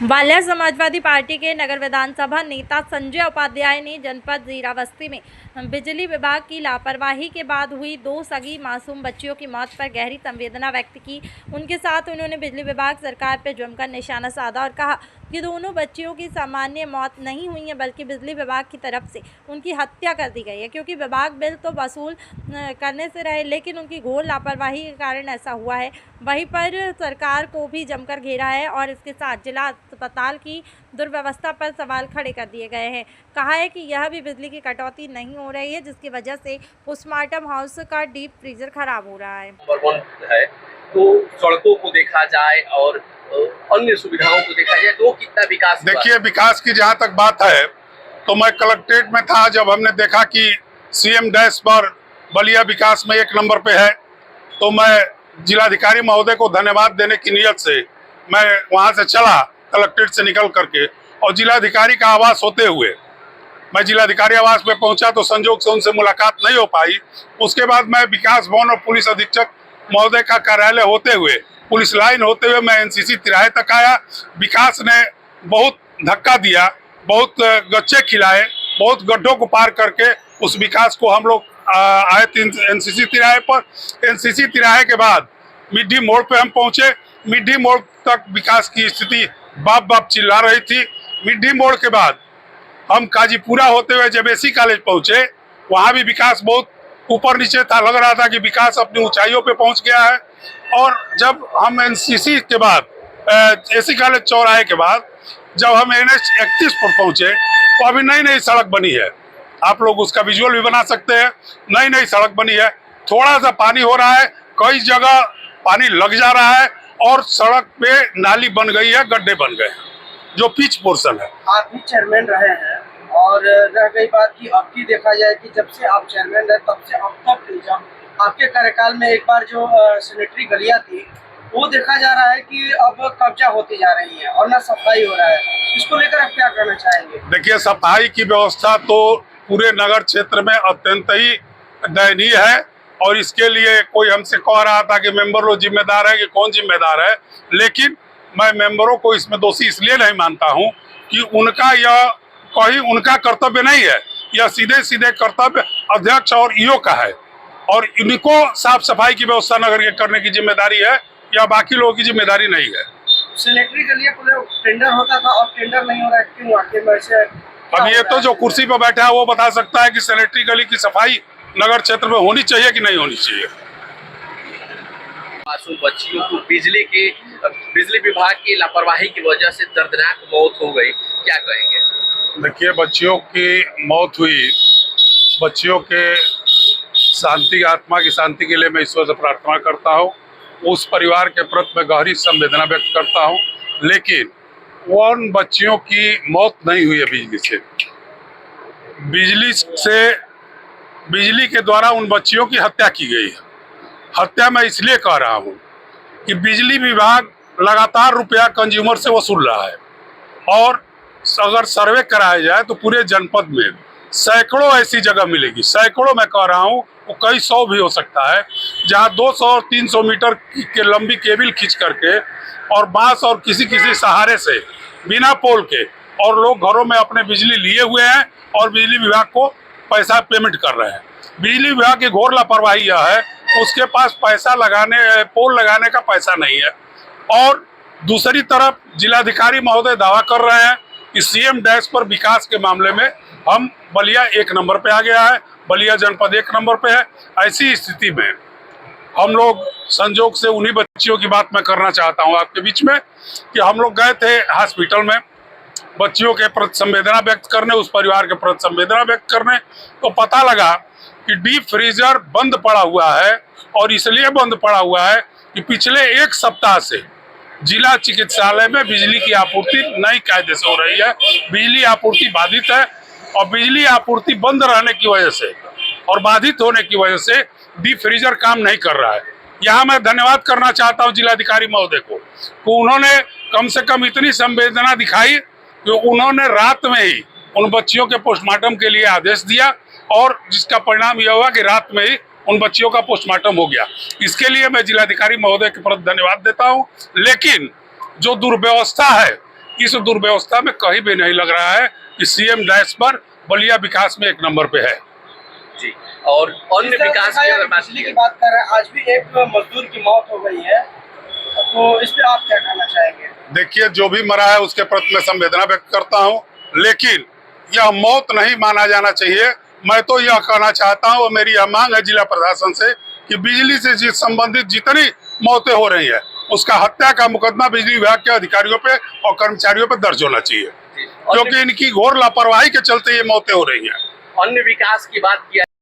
Walia Samajwadi party के नगर विधानसभा नेता संजय उपाध्याय ने जनपद जीराबस्ती में बिजली विभाग की लापरवाही के बाद हुई 2 सगी मासूम बच्चियों की मौत पर गहरी संवेदना व्यक्त की। उनके साथ उन्होंने बिजली विभाग सरकार पर जमकर निशाना साधा और कहा कि दोनों बच्चियों की सामान्य मौत नहीं हुई है, बल्कि बिजली विभाग की तरफ से उनकी हत्या कर दी गई है, क्योंकि विभाग बिल तो वसूल करने से रहे, लेकिन उनकी घोर लापरवाही के कारण ऐसा हुआ है। वहीं पर सरकार को भी जमकर घेरा है और इसके साथ जिला अस्पताल की दुर्व्यवस्था पर सवाल खड़े कर दिए गए हैं। कहा है कि यह भी बिजली की कटौती नहीं हो रही है, जिसकी वजह से पोस्टमार्टम हाउस का डीप फ्रीजर खराब हो रहा है। है तो सड़कों को देखा जाए और अन्य सुविधाओं को देखा जाए तो कितना विकास हुआ? देखिए, विकास की जहाँ तक बात है तो मैं कलेक्ट्रेट में था जब हमने देखा कि सीएम डैश पर बलिया विकास में 1 नंबर पे है, तो मैं जिलाधिकारी महोदय को धन्यवाद देने की नियत से मैं वहाँ से चला कलेक्ट्रेट से निकल करके, और जिलाधिकारी का आवास होते हुए मैं जिलाधिकारी आवास में पहुंचा तो संजोग से उनसे मुलाकात नहीं हो पाई। उसके बाद मैं विकास भवन और पुलिस अधीक्षक महोदय का कार्यालय होते हुए, पुलिस लाइन होते हुए मैं एनसीसी तिराहे तक आया। विकास ने बहुत धक्का दिया, बहुत गच्चे खिलाए, बहुत गड्ढों को पार करके उस विकास को हम लोग आए एनसीसी तिराहे पर। एनसीसी तिराहे के बाद मिड्डी मोड़ पे हम पहुंचे। मिड्डी मोड़ तक विकास की स्थिति बाप बाप चिल्ला रही थी। मिड्डी मोड़ के बाद हम काजीपुरा होते हुए जब एसी कॉलेज पहुंचे, वहां भी विकास बहुत ऊपर नीचे था, लग रहा था कि विकास अपनी ऊंचाइयों पे पहुंच गया है। और जब हम एनसीसी के बाद एसी कॉलेज चौराहे के बाद जब हम NH 31 पर पहुंचे तो अभी नई नई सड़क बनी है, आप लोग उसका विजुअल भी बना सकते हैं। नई नई सड़क बनी है, थोड़ा सा पानी हो रहा है, कई जगह पानी लग जा रहा है और सड़क पे नाली बन गई है, गड्ढे बन गए हैं जो पिच पोर्शन है। आप भी चेयरमैन रहे हैं और रह गई बात कि अब की देखा जाए कि जब से आप चेयरमैन रहे तब से अब तक जब आपके कार्यकाल में एक बार जो सैनिटरी गलियां थी वो देखा जा रहा है कि अब कब्जा होती जा रही है और ना सफाई हो रहा है। इसको लेकर आप क्या कहना चाहेंगे? देखिए, सफाई की व्यवस्था तो पूरे नगर क्षेत्र में अत्यंत ही दयनीय है, और इसके लिए कोई हमसे कह रहा था कि मेंबर लोग जिम्मेदार है कि कौन जिम्मेदार है, लेकिन मैं मेंबरों को इसमें दोषी इसलिए नहीं मानता हूं कि उनका यह कहीं उनका कर्तव्य नहीं है, यह सीधे सीधे कर्तव्य अध्यक्ष और ईओ का है, और इनको साफ सफाई की व्यवस्था नगर के करने की जिम्मेदारी है, या बाकी लोगों की जिम्मेदारी नहीं है। सैनिटरी गलियां पूरे टेंडर होता था और टेंडर नहीं हो रहा है, क्यों आखिर में ऐसे? अब ये तो जो कुर्सी पर बैठा है वो बता सकता है कि सैनिटरी गली की सफाई नगर क्षेत्र में होनी चाहिए कि नहीं होनी चाहिए। मासूम बच्चियों को बिजली विभाग की लापरवाही की वजह से दर्दनाक मौत हो गई, क्या कहेंगे? देखिए, बच्चियों की मौत हुई, बच्चियों के शांति, आत्मा की शांति के लिए मैं ईश्वर से प्रार्थना करता हूँ। उस परिवार के प्रति मैं गहरी संवेदना व्यक्त करता हूँ, लेकिन उन बच्चियों की मौत नहीं हुई है बिजली के द्वारा उन बच्चियों की हत्या की गई है। हत्या मैं इसलिए कह रहा हूँ कि बिजली विभाग लगातार रुपया कंज्यूमर से वसूल रहा है, और अगर सर्वे कराया जाए तो पूरे जनपद में सैकड़ों ऐसी जगह मिलेगी, सैकड़ों मैं कह रहा हूँ, वो कई सौ भी हो सकता है, जहाँ 200 और 300 मीटर के लंबी केबल खींच करके और बांस और किसी सहारे से बिना पोल के, और लोग घरों में अपने बिजली लिए हुए हैं और बिजली विभाग को पैसा पेमेंट कर रहे हैं। बिजली विभाग की घोर लापरवाही यह है, उसके पास पोल लगाने का पैसा नहीं है, और दूसरी तरफ जिलाधिकारी महोदय दावा कर रहे हैं कि सीएम डैश पर विकास के मामले में हम बलिया 1 नंबर पे आ गया है, बलिया जनपद 1 नंबर पे है। ऐसी स्थिति में हम लोग संजोग से उन्हीं बच्चियों की बात मैं करना चाहता हूं आपके बीच में कि हम लोग गए थे हॉस्पिटल में बच्चियों के प्रति संवेदना व्यक्त करने, उस परिवार के प्रति संवेदना व्यक्त करने, तो पता लगा कि डीप फ्रीजर बंद पड़ा हुआ है, और इसलिए बंद पड़ा हुआ है कि पिछले 1 सप्ताह से जिला चिकित्सालय में बिजली की आपूर्ति नई कायदे से हो रही है। बिजली आपूर्ति बाधित है, और बिजली आपूर्ति बंद रहने की वजह से और बाधित होने की वजह से डीप फ्रीजर काम नहीं कर रहा है। यहाँ मैं धन्यवाद करना चाहता हूँ जिलाधिकारी महोदय को कि उन्होंने कम से कम इतनी संवेदना दिखाई कि उन्होंने रात में ही उन बच्चियों के पोस्टमार्टम के लिए आदेश दिया, और जिसका परिणाम यह हुआ कि रात में ही उन बच्चियों का पोस्टमार्टम हो गया। इसके लिए मैं जिलाधिकारी महोदय के प्रति धन्यवाद देता हूं। लेकिन जो दुर्व्यवस्था है इस दुर्व्यवस्था में कहीं भी नहीं लग रहा है कि सीएम डैश पर बलिया विकास में 1 नंबर पे है जी। और अन्य विकास की अगर बात बिजली की बात कर रहे हैं, आज भी एक मजदूर की मौत हो गई है, तो इस पे आप क्या कहना चाहेंगे? देखिए, जो भी मरा है उसके प्रति मैं संवेदना व्यक्त करता हूं, लेकिन यह मौत नहीं माना जाना चाहिए। मैं तो यह कहना चाहता हूं और मेरी यह मांग है जिला प्रशासन से कि बिजली से संबंधित जितनी मौतें हो रही है उसका हत्या का मुकदमा बिजली विभाग के अधिकारियों पे और कर्मचारियों पे दर्ज होना चाहिए, क्योंकि इनकी घोर लापरवाही के चलते ये मौतें हो रही हैं। अन्य विकास की बात किया